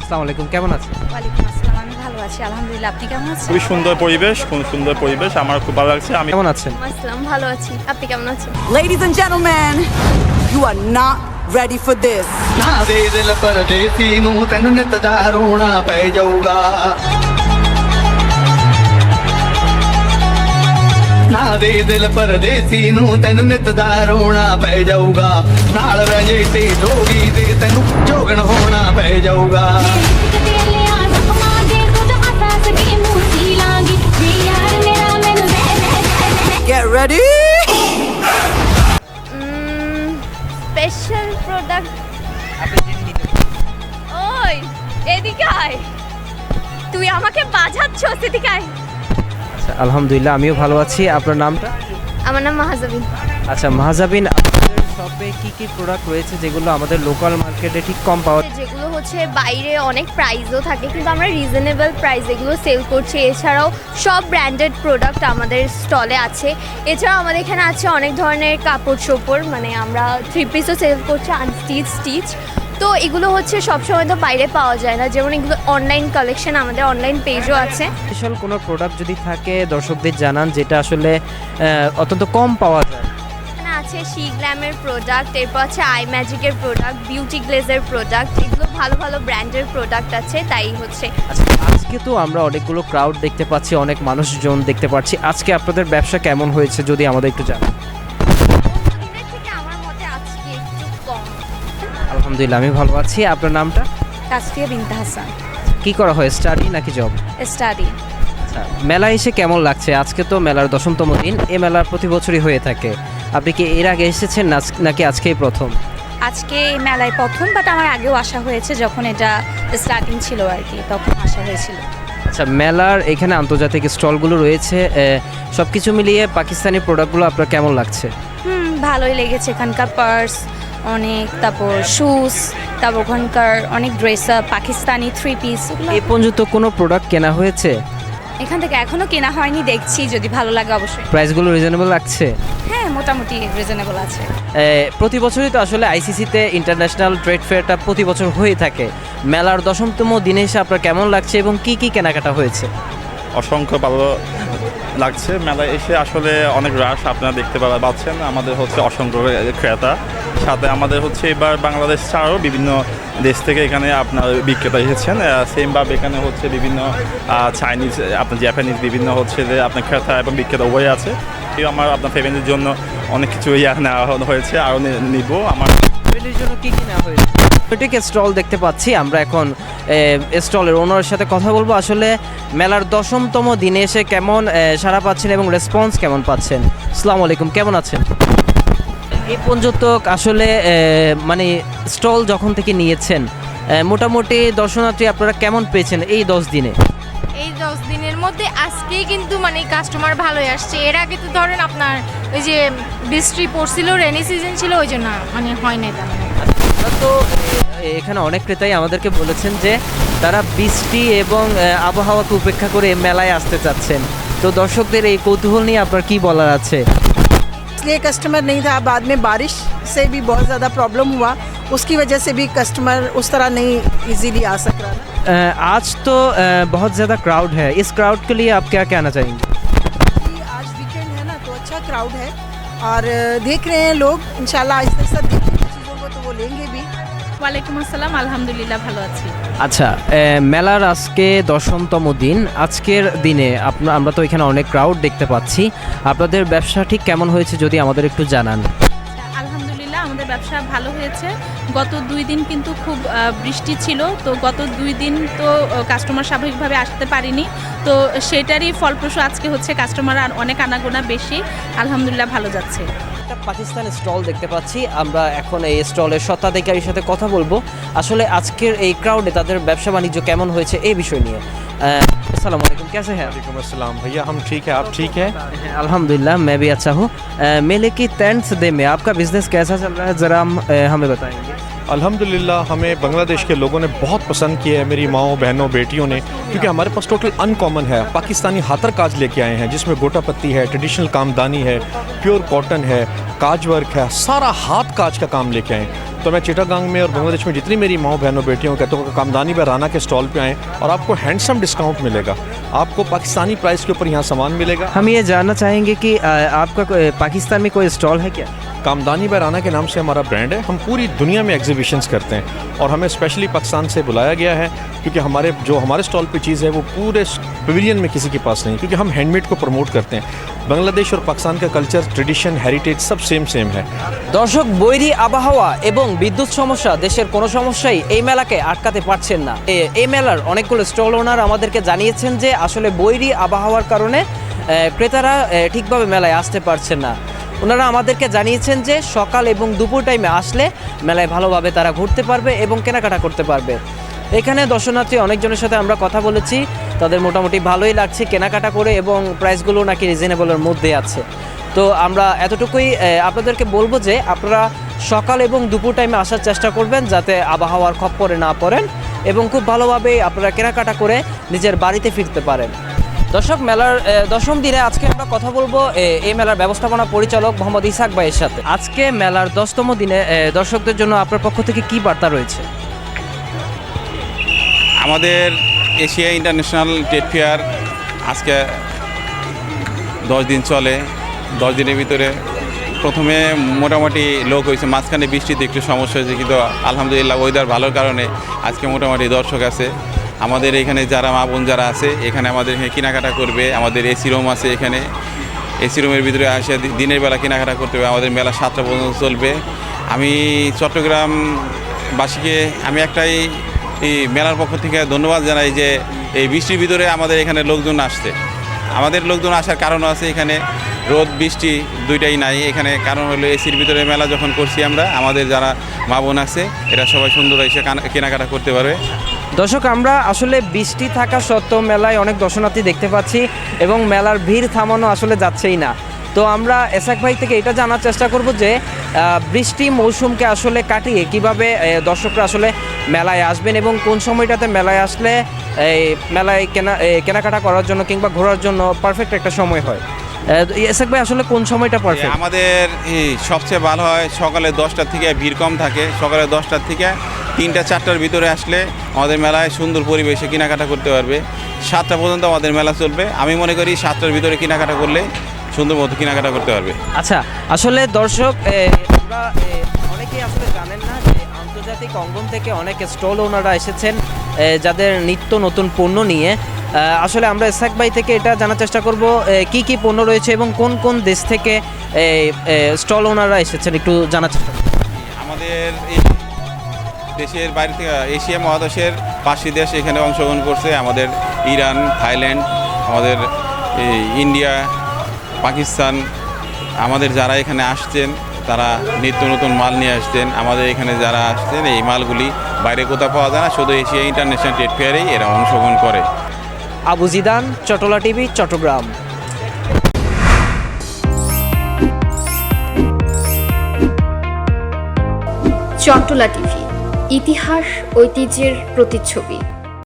আসসালামু আলাইকুম, কেমন আছেন? ওয়ালাইকুম আসসালাম, আমি ভালো আছি আলহামদুলিল্লাহ। আপনি কেমন আছেন? খুবই সুন্দর পরিবেশ, খুব সুন্দর পরিবেশ, আমার খুব ভালো লাগছে। আমি কেমন আছেন? আসসালাম, ভালো আছি। আপনি কেমন আছেন? Ladies and gentlemen, you are not ready for this. ਨਾ ਦੇ ਦਿਲ ਪਰਦੇਸੀ ਨੂੰ ਤੈਨੂੰ ਨਿਤ ਦਾ ਰੋਣਾ ਪੈ ਜਾਊਗਾ ਨਾ ਦੇ ਦਿਲ ਪਰਦੇਸੀ ਨੂੰ ਤੈਨੂੰ ਨਿਤ ਦਾ ਰੋਣਾ ਪੈ ਜਾਊਗਾ ਨਾਲ ਰਹਿ ਜੇ ਤੇ ਜੋਗੀ ਦੇ ਤੈਨੂੰ ਜੋਗਣ ਹੋਣਾ ਪੈ ਜਾਊਗਾ Get ready. Special product. ওই এদিকে আয়, তুই আমাকে বাজাচ্ছ, এদিকে আয়। আচ্ছা, আলহামদুলিল্লাহ আমিও ভালো আছি। আপনার নামটা? আমার নাম মাহাজাবিন। আচ্ছা মাহাজাবিন, আপনাদের শপে কি কি প্রোডাক্ট রয়েছে যেগুলো আমাদের লোকাল মার্কেটে ঠিক কম পাওয়া যায়? যেগুলো হচ্ছে বাইরে অনেক প্রাইসও থাকে, কিন্তু আমরা রিজনেবল প্রাইস এগুলো সেল করছি। এছাড়াও সব ব্র্যান্ডেড প্রোডাক্ট আমাদের স্টলে আছে। এছাড়াও আমাদের এখানে আছে অনেক ধরনের কাপড় চোপড়, মানে আমরা 3 পিসও সেল করছি, স্টিচ। তো এগুলো হচ্ছে সবসময় তো বাইরে পাওয়া যায় না, যেমন এগুলো অনলাইন কালেকশন, আমাদের অনলাইন পেজও আছে। স্পেশাল কোনো প্রোডাক্ট যদি থাকে দর্শকদের জানান, যেটা আসলে অত্যন্ত কম পাওয়া যায়। এখানে আছে শি গ্ল্যামের প্রোডাক্ট, এরপর আছে আই ম্যাজিকের প্রোডাক্ট, বিউটি গ্লেজের প্রোডাক্ট, এগুলো ভালো ভালো ব্র্যান্ডের প্রোডাক্ট আছে। তাই হচ্ছে আচ্ছা, আজকে তো আমরা অনেকগুলো ক্রাউড দেখতে পাচ্ছি, অনেক মানুষজন দেখতে পাচ্ছি। আজকে আপনাদের ব্যবসা কেমন হয়েছে যদি আমাদের একটু জানান। দিনের থেকে আমার মতে আজকে একটু কম। আলহামদুলিল্লাহ আমি ভালো আছি। আপনার নামটা? তাসফিয়া বিনতে হাসান। কি করা হয়, স্টাডি নাকি জব? স্টাডি। আচ্ছা, মেলায় এসে কেমন লাগছে? আজকে তো মেলার 10তম দিন, এই মেলা প্রতি বছরই হয়ে থাকে। আপনি কি এর আগে এসেছেন নাকি আজকেই প্রথম? আজকে এই মেলায় প্রথম, বাট আমার আগেও আসা হয়েছে, যখন এটা স্টার্টিং ছিল আর কি, তখন আসা হয়েছিল। আচ্ছা, মেলার এখানে আন্তর্জাতিক স্টলগুলো রয়েছে, সব কিছু মিলিয়ে পাকিস্তানি প্রোডাক্টগুলো আপনার কেমন লাগছে? ভালোই লেগেছে। এখানকার পার্স অনেক, তারপর শুজ, তারপর ওখানকার অনেক ড্রেস আপ, পাকিস্তানি 3 পিস। এই পর্যন্ত কোনো প্রোডাক্ট কেনা হয়েছে? এখান থেকে এখনো কেনা হয়নি, দেখছি যদি ভালো লাগে অবশ্যই। প্রাইসগুলো রিজনেবল লাগছে? হ্যাঁ, মোটামুটি রিজনেবল আছে। প্রতি বছরই তো আসলে আইসিসিতে ইন্টারন্যাশনাল ট্রেড ফেয়ারটা প্রতি বছর হয়ে থাকে। মেলার 10তম দিনে এসে আপনার কেমন লাগছে এবং কি কি কেনাকাটা হয়েছে? অসংখ্য ভালো লাগছে। মেলায় এসে আসলে অনেক রাশ আপনারা দেখতে পাচ্ছেন। আমাদের হচ্ছে অসংখ্য ক্রেতা, সাথে আমাদের হচ্ছে এবার বাংলাদেশ ছাড়াও বিভিন্ন দেশ থেকে এখানে আপনার বিক্রেতা এসেছেন। সেমভাবে এখানে হচ্ছে বিভিন্ন চাইনিজ, আপনার জাপানিজ, বিভিন্ন হচ্ছে যে আপনার ক্রেতা এবং বিক্রেতা উভয় আছে। আমার আপনার ফ্যামিলির জন্য অনেক কিছু নেওয়া হয়েছে, আরও নিব। আমার ফ্যামিলির জন্য কি কি নেওয়া হয়েছে? ঠিক স্টল দেখতে পাচ্ছি আমরা এখন। স্টলের ওনারের সাথে কথা বলবো, আসলে মেলার 10তম দিনে এসে কেমন সাড়া পাচ্ছেন এবং রেসপন্স কেমন পাচ্ছেন। আসসালামু আলাইকুম, কেমন আছেন? এই পর্যন্ত আসলে মানে স্টল যখন থেকে নিয়েছেন, মোটামুটি দর্শনার্থী আপনারা কেমন পেয়েছেন এই 10 দিনে? এই 10 দিনের মধ্যে আজকেই কিন্তু মানে কাস্টমার ভালোই আসছে। এর আগে তো ধরেন আপনার ওই যে বৃষ্টি পড়ছিল, রেনি সিজন ছিল, ওই জন্য মানে হয় নাই তেমন। আমরা তো এখানে অনেক ক্রেতাই আমাদেরকে বলেছেন যে তারা বৃষ্টি এবং আবহাওয়াকে উপেক্ষা করে মেলায় আসতে চাচ্ছেন। তো দর্শকদের এই কৌতূহল নিয়ে আপনার কি বলার আছে? इसलिए कस्टमर नहीं था, बाद में बारिश से भी बहुत ज़्यादा प्रॉब्लम हुआ, उसकी वजह से भी कस्टमर उस तरह नहीं इजीली आ सक रहा था। आज तो बहुत ज़्यादा क्राउड है, इस क्राउड के लिए आप क्या कहना चाहेंगे? आज वीकेंड है ना, तो अच्छा क्राउड है और देख रहे हैं लोग, इंशाल्लाह आहिस्ता आहिस्ता देखेंगे चीज़ों को तो वो लेंगे भी। ওয়ালাইকুম আসসালাম, আলহামদুলিল্লাহ ভালো আছি। আচ্ছা, মেলার আজকে 10তম দিন, আজকের দিনে আমরা তো এখানে অনেক ক্রাউড দেখতে পাচ্ছি। আপনাদের ব্যবসা ঠিক কেমন হয়েছে যদি আমাদের একটু জানান। আলহামদুলিল্লাহ আমাদের ব্যবসা ভালো হয়েছে। গত 2 দিন কিন্তু খুব বৃষ্টি ছিল, তো গত 2 দিন তো কাস্টমার স্বাভাবিকভাবে আসতে পারিনি, তো সেটারই ফলপ্রসূ আজকে হচ্ছে কাস্টমার আর অনেক আনাগোনা বেশি। আলহামদুলিল্লাহ ভালো যাচ্ছে। একটা পাকিস্তান স্টল দেখতে পাচ্ছি আমরা, এখন এই স্টলের স্বত্বাধিকারীর সাথে কথা বলবো আসলে আজকের এই ক্রাউডে তাদের ব্যবসা বাণিজ্য কেমন হয়েছে এই বিষয় নিয়ে। अस्सलाम वालेकुम, कैसे हैं? वालेकुम अस्सलाम भैया, हम ठीक है, आप ठीक हैं? अल्हम्दुलिल्लाह मैं भी अच्छा हूँ। मेले की 10th डे में आपका बिजनेस कैसा चल रहा है, ज़रा हमें बताएंगे। अल्हम्दुलिल्लाह हमें बांग्लादेश के लोगों ने बहुत पसंद किया है, मेरी माओ बहनों बेटियों ने, क्योंकि हमारे पास टोटल अनकॉमन है। पाकिस्तानी हाथर काज लेके आए हैं, जिसमें गोटा पत्ती है, ट्रेडिशनल कामदानी है, प्योर कॉटन है, काज वर्क है, सारा हाथ काज का काम लेके आए। तो मैं चिटागांग में और बांग्लादेश में जितनी मेरी माओ बहनों बेटियों कहता हूँ कि कामदानी में राना के स्टॉल पे आएँ और आपको हैंडसम डिस्काउंट मिलेगा, आपको पाकिस्तानी प्राइस के ऊपर यहाँ सामान मिलेगा। हम ये जानना चाहेंगे कि आपका पाकिस्तान में कोई स्टॉल है क्या? कामदानी बाय राना के नाम से हमारा ब्रांड है। हम पूरी दुनिया में एग्जीबिशंस करते हैं और हमें स्पेशली पाकिस्तान से बुलाया गया है क्योंकि हमारे स्टॉल पे चीज़ है वो पूरे पवेलियन में किसी के पास नहीं, क्योंकि हम हैंडमेड को प्रमोट करते हैं। बांग्लादेश और पाकिस्तान का कल्चर, ट्रेडिशन, हेरिटेज सब सेम है। দর্শক, বৈরী আবহাওয়া এবং বিদ্যুৎ সমস্যা দেশের কোনো সমস্যাই এই মেলাকে আটকাতে পারছেন না। এই মেলার অনেকগুলো স্টল ওনার আমাদেরকে জানিয়েছেন যে আসলে বৈরী আবহাওয়ার কারণে ক্রেতারা ঠিকভাবে মেলায় আসতে পারছেন না। ওনারা আমাদেরকে জানিয়েছেন যে সকাল এবং দুপুর টাইমে আসলে মেলায় ভালোভাবে তারা ঘুরতে পারবে এবং কেনাকাটা করতে পারবে। এখানে দর্শনার্থী অনেকজনের সাথে আমরা কথা বলেছি, তাদের মোটামুটি ভালোই লাগছে কেনাকাটা করে এবং প্রাইসগুলো নাকি রিজনেবলের মধ্যে আছে। তো আমরা এতটুকুই আপনাদেরকে বলবো যে আপনারা সকাল এবং দুপুর টাইমে আসার চেষ্টা করবেন যাতে আবহাওয়ার খপ্পরে না পড়েন এবং খুব ভালোভাবে আপনারা কেনাকাটা করে নিজের বাড়িতে ফিরতে পারেন। দর্শক, মেলার দশম দিনে আজকে আমরা কথা বলবো এই মেলার ব্যবস্থাপনা পরিচালক মোহাম্মদ ইসাক ভাইয়ের সাথে। আজকে মেলার 10তম দিনে দর্শকদের জন্য আপনার পক্ষ থেকে কি বার্তা রয়েছে? আমাদের এশিয়া ইন্টারন্যাশনাল ট্রেড ফেয়ার আজকে 10 দিন চলে। 10 দিনের ভিতরে প্রথমে মোটামুটি লোক হয়েছে, মাঝখানে বৃষ্টিতে একটু সমস্যা হয়েছে, কিন্তু আলহামদুলিল্লাহ ওয়েদার ভালোর কারণে আজকে মোটামুটি দর্শক আছে। আমাদের এখানে যারা মা বোন যারা আছে এখানে আমাদের এখানে কেনাকাটা করবে। আমাদের এসি রুম আছে, এখানে এসি রুমের ভিতরে আসে দিনের বেলা কেনাকাটা করতে হবে। আমাদের মেলা 7টা পর্যন্ত চলবে। আমি চট্টগ্রামবাসীকে আমি একটাই এই মেলার পক্ষ থেকে ধন্যবাদ জানাই যে এই বৃষ্টির ভিতরে আমাদের এখানে লোকজন আসছে। আমাদের লোকজন আসার কারণ আছে, এখানে রোদ বৃষ্টি দুইটাই নাই। এখানে কারণ হলো এসির ভিতরে মেলা যখন করছি আমরা, আমাদের যারা মা বোন আছে এরা সবাই সুন্দর এসে কেনাকাটা করতে পারবে। দর্শক, আমরা আসলে বৃষ্টি থাকা সত্ত্বেও মেলায় অনেক দর্শনার্থী দেখতে পাচ্ছি এবং মেলার ভিড় থামানো আসলে যাচ্ছেই না। তো আমরা এসাক ভাই থেকে এটা জানার চেষ্টা করব যে বৃষ্টি মৌসুমকে আসলে কাটিয়ে কিভাবে দর্শকরা আসলে মেলায় আসবেন এবং কোন সময়টাতে মেলায় আসলে এই মেলায় কেনাকাটা করার জন্য কিংবা ঘোরার জন্য পারফেক্ট একটা সময় হয়। এসাক ভাই, আসলে কোন সময়টা পারফেক্ট? আমাদের সবচেয়ে ভালো হয় সকালে 10টা থেকে ভিড় কম থাকে। সকালে 10টার থেকে 3টা-4টার ভিতরে আসলে আমাদের মেলায় সুন্দর পরিবেশে কেনাকাটা করতে পারবে। 7টা পর্যন্ত আমাদের মেলা চলবে। আমি মনে করি 7টার ভিতরে কেনাকাটা করলে সুন্দর মতো কেনাকাটা করতে পারবে। আচ্ছা, আসলে দর্শক, আমরা অনেকেই আসলে জানেন না যে আন্তর্জাতিক অঙ্গন থেকে অনেক স্টল ওনারা এসেছেন যাদের নিত্য নতুন পণ্য নিয়ে। আসলে আমরা এসাক ভাই থেকে এটা জানার চেষ্টা করব কি কি পণ্য রয়েছে এবং কোন কোন দেশ থেকে স্টল ওনারা এসেছেন, একটু জানার চেষ্টা করব। আমাদের এই দেশের বাইরে থেকে এশিয়া মহাদেশের 5টি দেশ এখানে অংশগ্রহণ করছে। আমাদের ইরান, থাইল্যান্ড, আমাদের ইন্ডিয়া, পাকিস্তান। আমাদের যারা এখানে আসছেন তারা নিত্য নতুন মাল নিয়ে আসছেন। আমাদের এখানে যারা আসছেন এই মালগুলি বাইরে কোথাও পাওয়া যায় না, শুধু এশিয়া ইন্টারন্যাশনাল ট্রেড ফেয়ারেই এরা অংশগ্রহণ করে। আবু জিদান, চট্টলা টিভি, চট্টগ্রাম। চট্টলা টিভি, ইতিহাস ঐতিহ্যের প্রতিচ্ছবি।